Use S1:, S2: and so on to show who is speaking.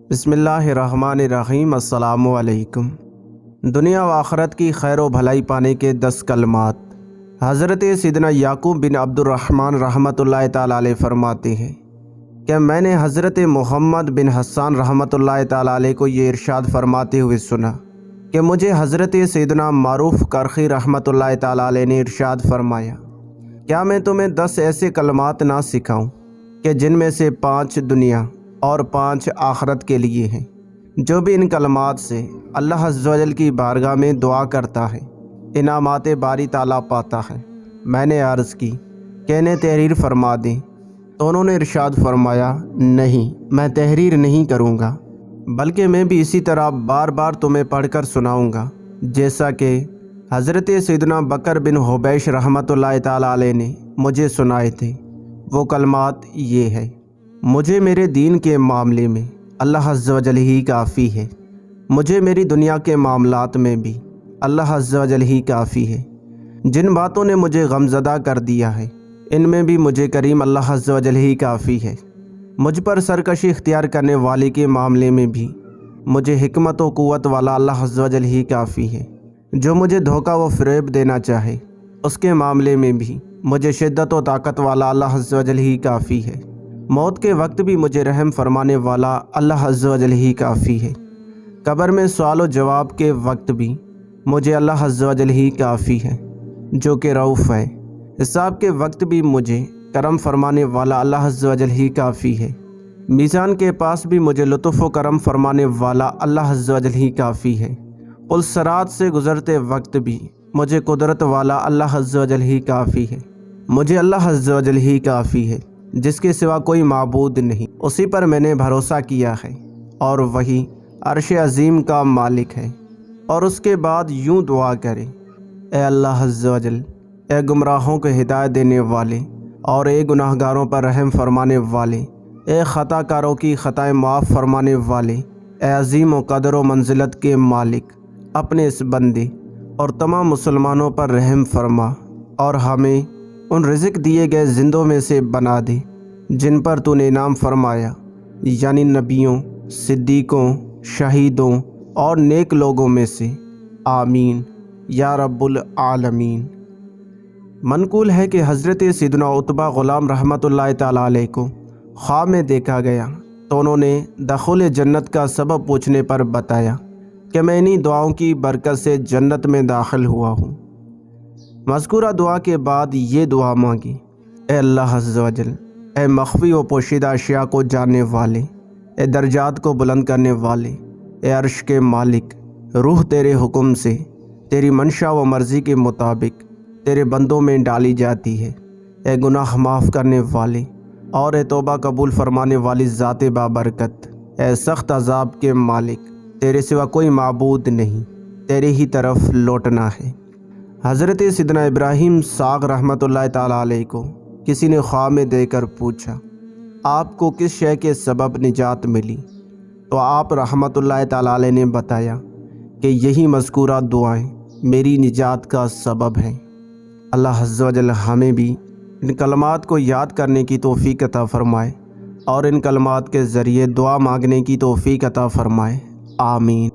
S1: بسم اللہ الرحمن الرحیم۔ السلام علیکم۔ دنیا و آخرت کی خیر و بھلائی پانے کے 10 کلمات۔ حضرت سیدنا یعقوب بن عبد الرحمن رحمۃ اللہ تعالیٰ علیہ فرماتے ہیں کہ میں نے حضرت محمد بن حسان رحمۃ اللہ تعالیٰ علیہ کو یہ ارشاد فرماتے ہوئے سنا کہ مجھے حضرت سیدنا معروف کرخی رحمۃ اللہ تعالیٰ علیہ نے ارشاد فرمایا، کیا میں تمہیں 10 ایسے کلمات نہ سکھاؤں کہ جن میں سے 5 دنیا اور 5 آخرت کے لیے ہیں؟ جو بھی ان کلمات سے اللہ عز و جل کی بارگاہ میں دعا کرتا ہے انعامات باری تعالیٰ پاتا ہے۔ میں نے عرض کی کہ انہیں تحریر فرما دیں، تو انہوں نے ارشاد فرمایا، نہیں، میں تحریر نہیں کروں گا، بلکہ میں بھی اسی طرح بار بار تمہیں پڑھ کر سناؤں گا جیسا کہ حضرت سیدنا بکر بن حبیش رحمۃ اللہ تعالیٰ علیہ نے مجھے سنائے تھے۔ وہ کلمات یہ ہے: مجھے میرے دین کے معاملے میں اللہ عز و جل ہی کافی ہے، مجھے میری دنیا کے معاملات میں بھی اللہ عز و جل ہی کافی ہے، جن باتوں نے مجھے غمزدہ کر دیا ہے ان میں بھی مجھے کریم اللہ عز و جل ہی کافی ہے، مجھ پر سرکشی اختیار کرنے والے کے معاملے میں بھی مجھے حکمت و قوت والا اللہ عز و جل ہی کافی ہے، جو مجھے دھوکہ و فریب دینا چاہے اس کے معاملے میں بھی مجھے شدت و طاقت والا اللہ عز و جل ہی کافی ہے، موت کے وقت بھی مجھے رحم فرمانے والا اللہ عز و جل ہی کافی ہے، قبر میں سوال و جواب کے وقت بھی مجھے اللہ عز و جل ہی کافی ہے جو کہ رؤوف ہے، حساب کے وقت بھی مجھے کرم فرمانے والا اللہ عز و جل ہی کافی ہے، میزان کے پاس بھی مجھے لطف و کرم فرمانے والا اللہ عز و جل ہی کافی ہے، پل صراط سے گزرتے وقت بھی مجھے قدرت والا اللہ عز و جل ہی کافی ہے، مجھے اللہ عز و جل ہی کافی ہے جس کے سوا کوئی معبود نہیں، اسی پر میں نے بھروسہ کیا ہے اور وہی عرش عظیم کا مالک ہے۔ اور اس کے بعد یوں دعا کرے: اے اللہ عز و جل، اے گمراہوں کو ہدایت دینے والے اور اے گناہگاروں پر رحم فرمانے والے، اے خطا کاروں کی خطائیں معاف فرمانے والے، اے عظیم و قدر و منزلت کے مالک، اپنے اس بندے اور تمام مسلمانوں پر رحم فرما اور ہمیں ان رزق دیے گئے زندوں میں سے بنا دے جن پر تو نے انعام فرمایا، یعنی نبیوں، صدیقوں، شہیدوں اور نیک لوگوں میں سے۔ آمین یا رب العالمین۔ منقول ہے کہ حضرت سیدنا عتبہ غلام رحمۃ اللہ تعالیٰ علیہ کو خواب میں دیکھا گیا تو انہوں نے دخول جنت کا سبب پوچھنے پر بتایا کہ میں انہی دعاؤں کی برکت سے جنت میں داخل ہوا ہوں۔ مذکورہ دعا کے بعد یہ دعا مانگی: اے اللہ عز و جل، اے مخفی و پوشیدہ اشیاء کو جاننے والے، اے درجات کو بلند کرنے والے، اے عرش کے مالک، روح تیرے حکم سے تیری منشا و مرضی کے مطابق تیرے بندوں میں ڈالی جاتی ہے، اے گناہ معاف کرنے والے اور اے توبہ قبول فرمانے والی ذات بابرکت، اے سخت عذاب کے مالک، تیرے سوا کوئی معبود نہیں، تیرے ہی طرف لوٹنا ہے۔ حضرت سیدنا ابراہیم صاغ رحمۃ اللہ تعالیٰ علیہ کو کسی نے خواب میں دے کر پوچھا، آپ کو کس شے کے سبب نجات ملی؟ تو آپ رحمۃ اللہ تعالیٰ علیہ نے بتایا کہ یہی مذکورہ دعائیں میری نجات کا سبب ہیں۔ اللہ عز و جل ہمیں بھی ان کلمات کو یاد کرنے کی توفیق عطا فرمائے اور ان کلمات کے ذریعے دعا مانگنے کی توفیق عطا فرمائے۔ آمین۔